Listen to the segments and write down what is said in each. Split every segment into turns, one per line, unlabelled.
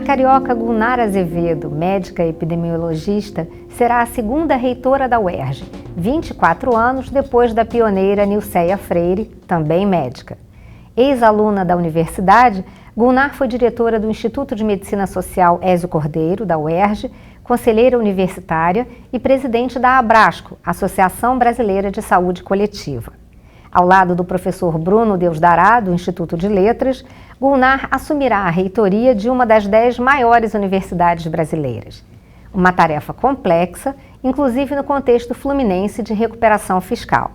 carioca Gulnara Azevedo, médica epidemiologista, será a segunda reitora da UERJ, 24 anos depois da pioneira Nilceia Freire, também médica. Ex-aluna da universidade, Gulnara foi diretora do Instituto de Medicina Social Ézio Cordeiro, da UERJ, conselheira universitária e presidente da Abrasco, Associação Brasileira de Saúde Coletiva. Ao lado do professor Bruno Deusdará, do Instituto de Letras, Gulnara assumirá a reitoria de uma das 10 maiores universidades brasileiras. Uma tarefa complexa, inclusive no contexto fluminense de recuperação fiscal.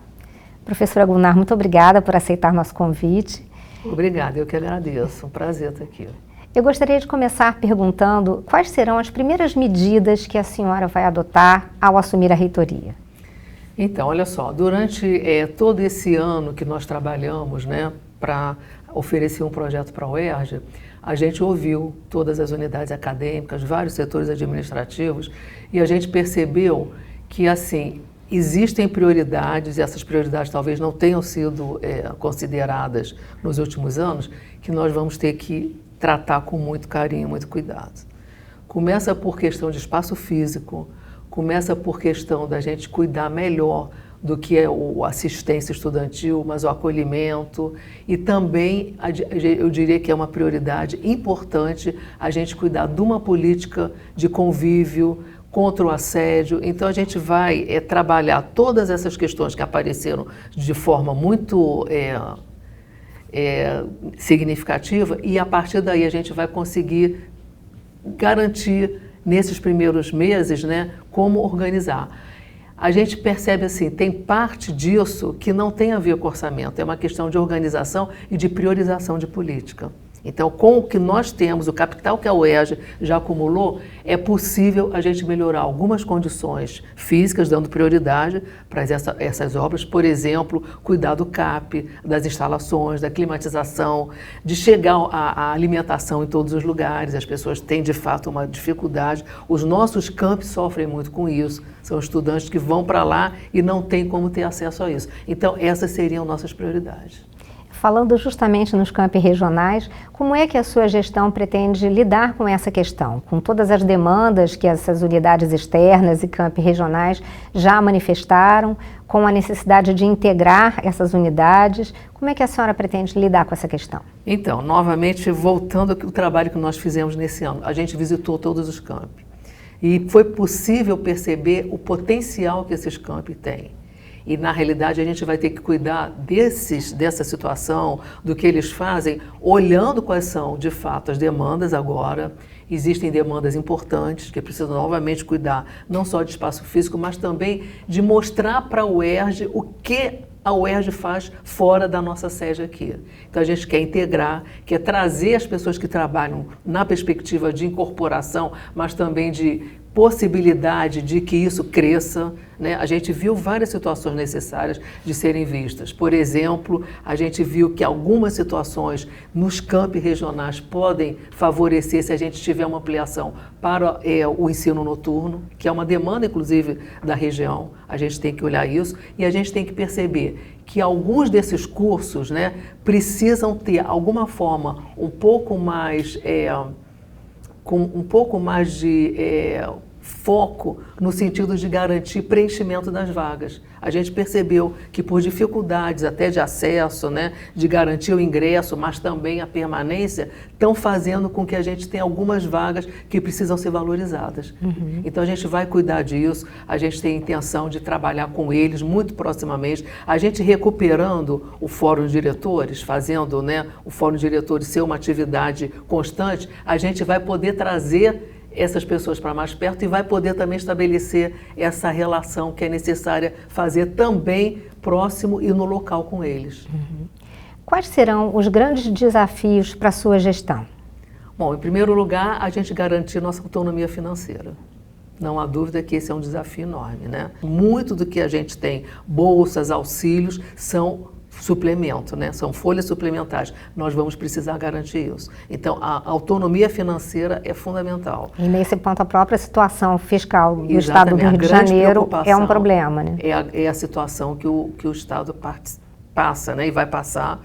Professora Gulnara, muito obrigada por aceitar nosso convite.
Obrigada, eu que agradeço. Um prazer estar aqui.
Eu gostaria de começar perguntando quais serão as primeiras medidas que a senhora vai adotar ao assumir a reitoria.
Então, olha só, durante todo esse ano que nós trabalhamos, né, para oferecer um projeto para a UERJ, a gente ouviu todas as unidades acadêmicas, vários setores administrativos, e a gente percebeu que, assim, existem prioridades, e essas prioridades talvez não tenham sido consideradas nos últimos anos, que nós vamos ter que tratar com muito carinho, muito cuidado. Começa por questão de espaço físico, começa por questão da gente cuidar melhor do que é a assistência estudantil, mas o acolhimento, e também eu diria que é uma prioridade importante a gente cuidar de uma política de convívio contra o assédio. Então a gente vai trabalhar todas essas questões que apareceram de forma muito significativa, e a partir daí a gente vai conseguir garantir nesses primeiros meses, né, como organizar. A gente percebe assim, tem parte disso que não tem a ver com orçamento, é uma questão de organização e de priorização de política. Então, com o que nós temos, o capital que a UERJ já acumulou, é possível a gente melhorar algumas condições físicas, dando prioridade para essas obras, por exemplo, cuidar do CAP, das instalações, da climatização, de chegar à alimentação em todos os lugares. As pessoas têm, de fato, uma dificuldade. Os nossos campi sofrem muito com isso. São estudantes que vão para lá e não têm como ter acesso a isso. Então, essas seriam nossas prioridades.
Falando justamente nos campi regionais, como é que a sua gestão pretende lidar com essa questão? Com todas as demandas que essas unidades externas e campi regionais já manifestaram, com a necessidade de integrar essas unidades, como é que a senhora pretende lidar com essa questão?
Então, novamente, voltando ao trabalho que nós fizemos nesse ano, a gente visitou todos os campi e foi possível perceber o potencial que esses campi têm. E, na realidade, a gente vai ter que cuidar dessa situação, do que eles fazem, olhando quais são, de fato, as demandas agora. Existem demandas importantes que precisam novamente cuidar, não só de espaço físico, mas também de mostrar para a UERJ o que a UERJ faz fora da nossa sede aqui. Então, a gente quer integrar, quer trazer as pessoas que trabalham na perspectiva de incorporação, mas também de possibilidade de que isso cresça, né? A gente viu várias situações necessárias de serem vistas. Por exemplo, a gente viu que algumas situações nos campi regionais podem favorecer se a gente tiver uma ampliação para o ensino noturno, que é uma demanda, inclusive, da região. A gente tem que olhar isso e a gente tem que perceber que alguns desses cursos, né, precisam ter alguma forma um pouco mais com um pouco mais de foco no sentido de garantir preenchimento das vagas. A gente percebeu que por dificuldades até de acesso, né, de garantir o ingresso, mas também a permanência, estão fazendo com que a gente tenha algumas vagas que precisam ser valorizadas. Uhum. Então a gente vai cuidar disso, a gente tem a intenção de trabalhar com eles muito proximamente, a gente recuperando o Fórum de Diretores, fazendo, né, o Fórum de Diretores ser uma atividade constante, a gente vai poder trazer essas pessoas para mais perto e vai poder também estabelecer essa relação que é necessária fazer também próximo e no local com eles.
Uhum. Quais serão os grandes desafios para a sua gestão?
Bom, em primeiro lugar, a gente garantir nossa autonomia financeira. Não há dúvida que esse é um desafio enorme, né? Muito do que a gente tem, bolsas, auxílios, são suplemento, né? São folhas suplementares. Nós vamos precisar garantir isso. Então, a autonomia financeira é fundamental.
E nesse ponto, a própria situação fiscal do Estado do Rio de Janeiro é um problema, né?
É a situação que o Estado passa, né? E vai passar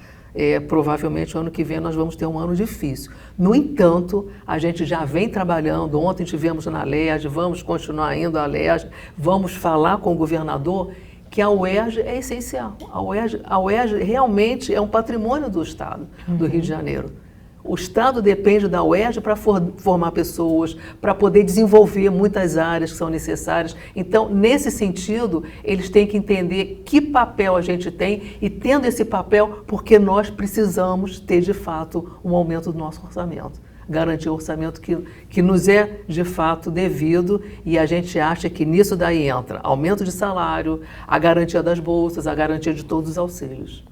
provavelmente o ano que vem nós vamos ter um ano difícil. No entanto, a gente já vem trabalhando, ontem tivemos na LERJ, vamos continuar indo à LERJ, vamos falar com o governador que a UERJ é essencial. A UERJ realmente é um patrimônio do Estado do Rio de Janeiro. O Estado depende da UERJ para formar pessoas, para poder desenvolver muitas áreas que são necessárias. Então, nesse sentido, eles têm que entender que papel a gente tem e, tendo esse papel, porque nós precisamos ter, de fato, um aumento do nosso orçamento. Garantir o orçamento que nos é, de fato, devido, e a gente acha que nisso daí entra aumento de salário, a garantia das bolsas, a garantia de todos os auxílios.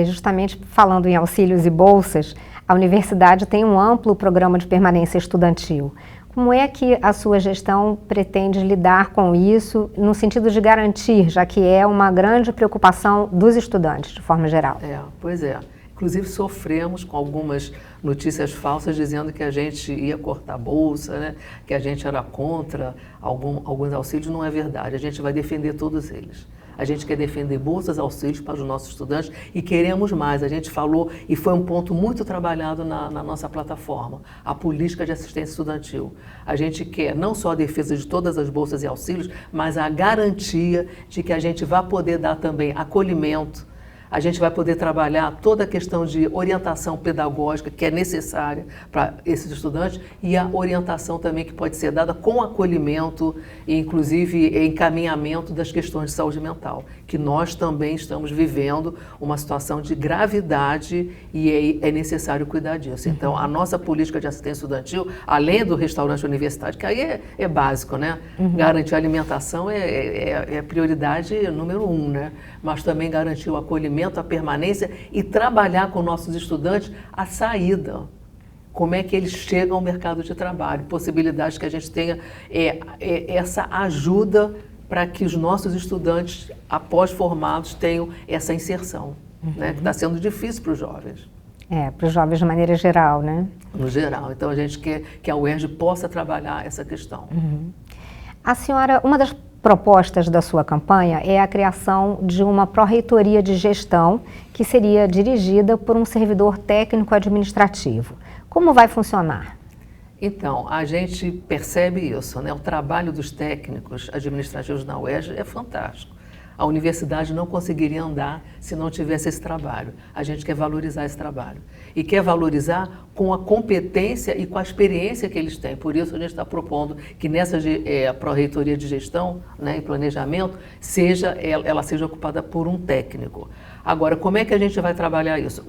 Justamente falando em auxílios e bolsas, a universidade tem um amplo programa de permanência estudantil. Como é que a sua gestão pretende lidar com isso, no sentido de garantir, já que é uma grande preocupação dos estudantes, de forma geral?
Pois é. Inclusive, sofremos com algumas notícias falsas dizendo que a gente ia cortar a bolsa, né? Que a gente era contra alguns auxílios. Não é verdade. A gente vai defender todos eles. A gente quer defender bolsas, auxílios para os nossos estudantes e queremos mais. A gente falou, e foi um ponto muito trabalhado na nossa plataforma, a política de assistência estudantil. A gente quer não só a defesa de todas as bolsas e auxílios, mas a garantia de que a gente vai poder dar também acolhimento. A gente vai poder trabalhar toda a questão de orientação pedagógica que é necessária para esses estudantes e a orientação também que pode ser dada com acolhimento e, inclusive, encaminhamento das questões de saúde mental, que nós também estamos vivendo uma situação de gravidade e é necessário cuidar disso. Então, a nossa política de assistência estudantil, além do restaurante universitário, que aí é básico, né? Garantir a alimentação é prioridade número 1, né? Mas também garantir o acolhimento, a permanência e trabalhar com nossos estudantes a saída. Como é que eles chegam ao mercado de trabalho, possibilidades que a gente tenha essa ajuda para que os nossos estudantes, após formados, tenham essa inserção, né? Que está sendo difícil para os jovens.
Para os jovens de maneira geral, né?
No geral. Então, a gente quer que a UERJ possa trabalhar essa questão.
A senhora, uma das propostas da sua campanha é a criação de uma pró-reitoria de gestão que seria dirigida por um servidor técnico administrativo. Como vai funcionar?
Então, a gente percebe isso, né? O trabalho dos técnicos administrativos na UERJ é fantástico. A universidade não conseguiria andar se não tivesse esse trabalho. A gente quer valorizar esse trabalho. E quer valorizar com a competência e com a experiência que eles têm. Por isso, a gente está propondo que nessa pró-reitoria de gestão, né, e planejamento, ela seja ocupada por um técnico. Agora, como é que a gente vai trabalhar isso?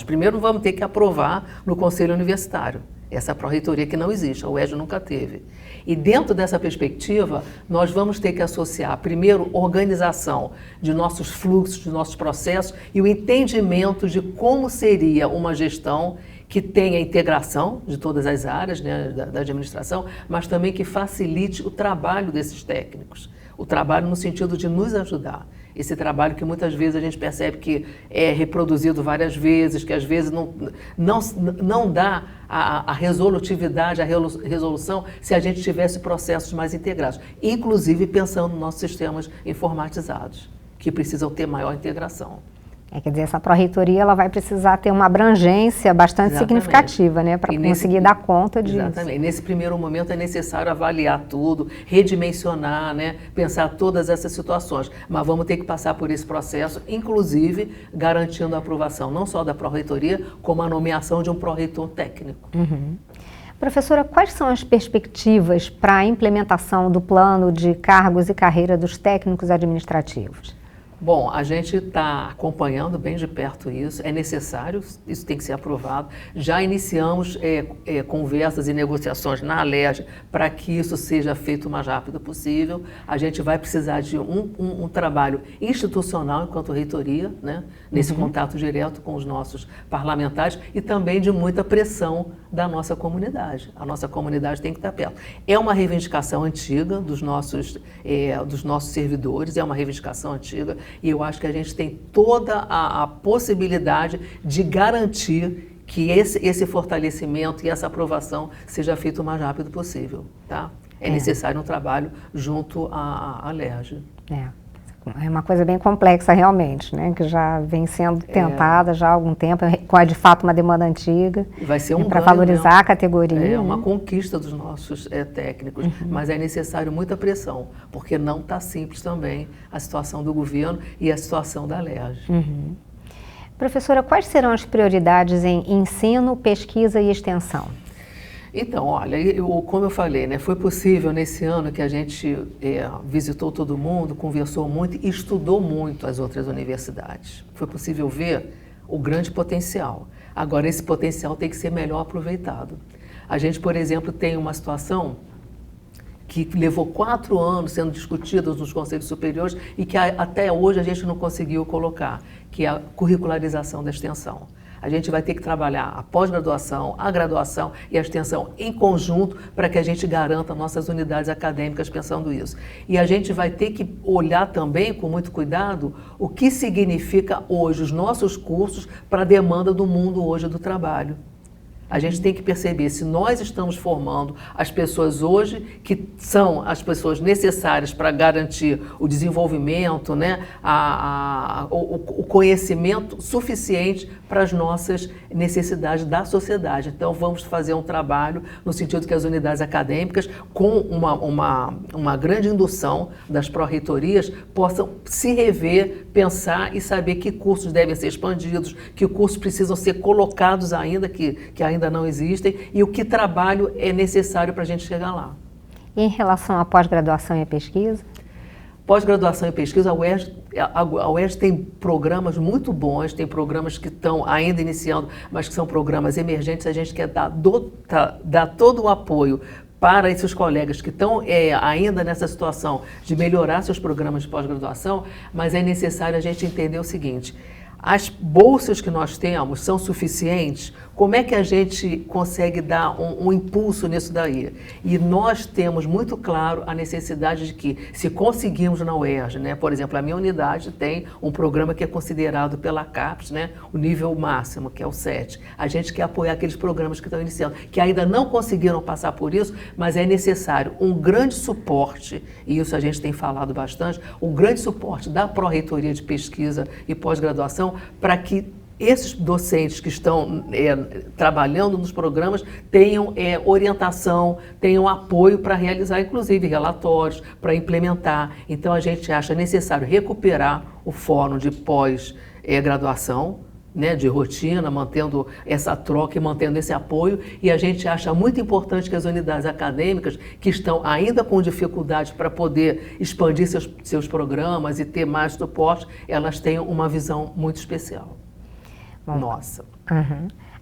Primeiro vamos ter que aprovar no Conselho Universitário. Essa pró-reitoria que não existe, a UERJ nunca teve. E dentro dessa perspectiva, nós vamos ter que associar, primeiro, organização de nossos fluxos, de nossos processos e o entendimento de como seria uma gestão que tenha integração de todas as áreas, né, da administração, mas também que facilite o trabalho desses técnicos. O trabalho no sentido de nos ajudar. Esse trabalho que muitas vezes a gente percebe que é reproduzido várias vezes, que às vezes não dá a resolutividade, a resolução, se a gente tivesse processos mais integrados. Inclusive pensando nos nossos sistemas informatizados, que precisam ter maior integração.
Quer dizer, essa pró-reitoria ela vai precisar ter uma abrangência bastante significativa, né, para conseguir dar conta disso.
Exatamente. Nesse primeiro momento é necessário avaliar tudo, redimensionar, né, pensar todas essas situações. Mas vamos ter que passar por esse processo, inclusive garantindo a aprovação não só da pró-reitoria, como a nomeação de um pró-reitor técnico.
Professora, quais são as perspectivas para a implementação do plano de cargos e carreira dos técnicos administrativos?
Bom, a gente está acompanhando bem de perto isso, é necessário, isso tem que ser aprovado. Já iniciamos conversas e negociações na LERJ para que isso seja feito o mais rápido possível. A gente vai precisar de um trabalho institucional enquanto reitoria, né, nesse contato direto com os nossos parlamentares e também de muita pressão da nossa comunidade. A nossa comunidade tem que estar perto. É uma reivindicação antiga dos nossos servidores, é uma reivindicação antiga. E eu acho que a gente tem toda a possibilidade de garantir que esse fortalecimento e essa aprovação seja feito o mais rápido possível, tá? É necessário um trabalho junto à LERJ.
É uma coisa bem complexa realmente, né? Que já vem sendo tentada já há algum tempo, com de fato uma demanda antiga.
Vai ser um
para valorizar
mesmo.
A categoria.
É uma conquista dos nossos técnicos, mas é necessário muita pressão, porque não está simples também a situação do governo e a situação da LERJ.
Professora, quais serão as prioridades em ensino, pesquisa e extensão?
Então, olha, como eu falei, né, foi possível nesse ano que a gente visitou todo mundo, conversou muito e estudou muito as outras universidades. Foi possível ver o grande potencial. Agora, esse potencial tem que ser melhor aproveitado. A gente, por exemplo, tem uma situação que levou 4 anos sendo discutida nos conselhos superiores e que até hoje a gente não conseguiu colocar, que é a curricularização da extensão. A gente vai ter que trabalhar a pós-graduação, a graduação e a extensão em conjunto para que a gente garanta nossas unidades acadêmicas pensando isso. E a gente vai ter que olhar também, com muito cuidado, o que significa hoje os nossos cursos para a demanda do mundo hoje do trabalho. A gente tem que perceber se nós estamos formando as pessoas hoje que são as pessoas necessárias para garantir o desenvolvimento, né, o conhecimento suficiente para as nossas necessidades da sociedade. Então, vamos fazer um trabalho no sentido que as unidades acadêmicas, com uma grande indução das pró-reitorias, possam se rever, pensar e saber que cursos devem ser expandidos, que cursos precisam ser colocados ainda, que ainda não existem, e o que trabalho é necessário para a gente chegar lá.
E em relação à pós-graduação e à pesquisa?
Pós-graduação e pesquisa, a UERJ tem programas muito bons, tem programas que estão ainda iniciando, mas que são programas emergentes. A gente quer dar todo o apoio para esses colegas que estão ainda nessa situação de melhorar seus programas de pós-graduação, mas é necessário a gente entender o seguinte: as bolsas que nós temos são suficientes? Como é que a gente consegue dar um impulso nisso daí? E nós temos muito claro a necessidade de que, se conseguirmos na UERJ, né, por exemplo, a minha unidade tem um programa que é considerado pela CAPES, né, o nível máximo, que é o 7. A gente quer apoiar aqueles programas que estão iniciando, que ainda não conseguiram passar por isso, mas é necessário um grande suporte, e isso a gente tem falado bastante, um grande suporte da Pró-Reitoria de Pesquisa e Pós-Graduação, para que esses docentes que estão trabalhando nos programas tenham orientação, tenham apoio para realizar, inclusive, relatórios, para implementar. Então, a gente acha necessário recuperar o fórum de pós-graduação, né, de rotina, mantendo essa troca e mantendo esse apoio, e a gente acha muito importante que as unidades acadêmicas que estão ainda com dificuldade para poder expandir seus programas e ter mais suporte, elas tenham uma visão muito especial. Nossa.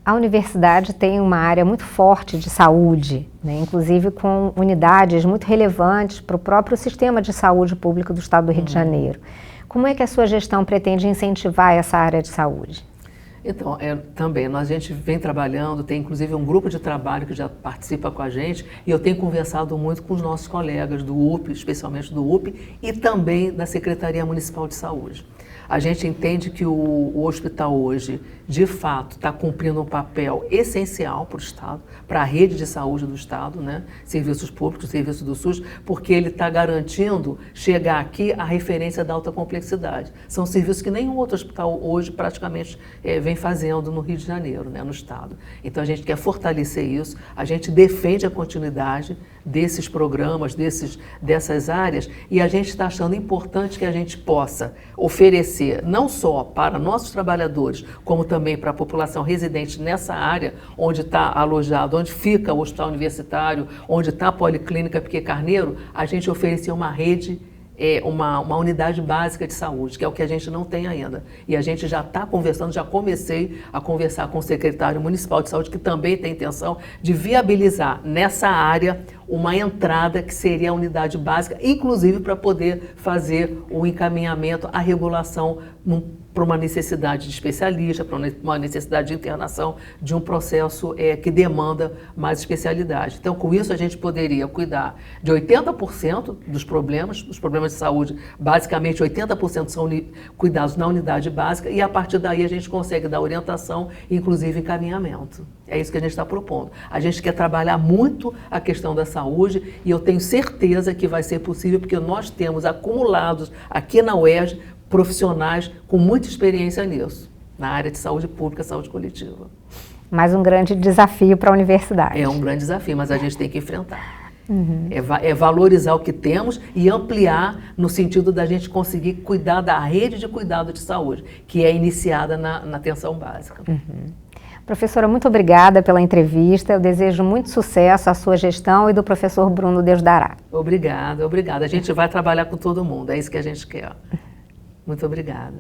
A universidade tem uma área muito forte de saúde, né? Inclusive com unidades muito relevantes para o próprio sistema de saúde público do Estado do Rio de Janeiro. Como é que a sua gestão pretende incentivar essa área de saúde?
Então, também, a gente vem trabalhando, tem inclusive um grupo de trabalho que já participa com a gente, e eu tenho conversado muito com os nossos colegas do UP, especialmente do UP, e também da Secretaria Municipal de Saúde. A gente entende que o hospital hoje, de fato, está cumprindo um papel essencial para o Estado, para a rede de saúde do Estado, né? Serviços públicos, serviços do SUS, porque ele está garantindo chegar aqui a referência da alta complexidade. São serviços que nenhum outro hospital hoje praticamente vem fazendo no Rio de Janeiro, né? No Estado. Então a gente quer fortalecer isso, a gente defende a continuidade desses programas, dessas áreas, e a gente está achando importante que a gente possa oferecer não só para nossos trabalhadores, como também para a população residente nessa área onde está alojado, onde fica o hospital universitário, onde está a Policlínica Piquet Carneiro, a gente oferecer uma rede, uma unidade básica de saúde, que é o que a gente não tem ainda. E a gente já está conversando, já comecei a conversar com o secretário municipal de saúde, que também tem intenção de viabilizar nessa área uma entrada que seria a unidade básica, inclusive para poder fazer o encaminhamento, a regulação para uma necessidade de especialista, para uma necessidade de internação, de um processo que demanda mais especialidade. Então, com isso, a gente poderia cuidar de 80% dos problemas de saúde, basicamente 80% são cuidados na unidade básica, e a partir daí a gente consegue dar orientação, inclusive encaminhamento. É isso que a gente está propondo. A gente quer trabalhar muito a questão da saúde e eu tenho certeza que vai ser possível porque nós temos acumulados aqui na UERJ profissionais com muita experiência nisso, na área de saúde pública, saúde coletiva.
Mais um grande desafio para a universidade.
É um grande desafio, mas a gente tem que enfrentar. É valorizar o que temos e ampliar no sentido da gente conseguir cuidar da rede de cuidado de saúde, que é iniciada na atenção básica.
Professora, muito obrigada pela entrevista. Eu desejo muito sucesso à sua gestão e do professor Bruno Deus dará.
Obrigada, obrigada. A gente vai trabalhar com todo mundo, é isso que a gente quer. Muito obrigada.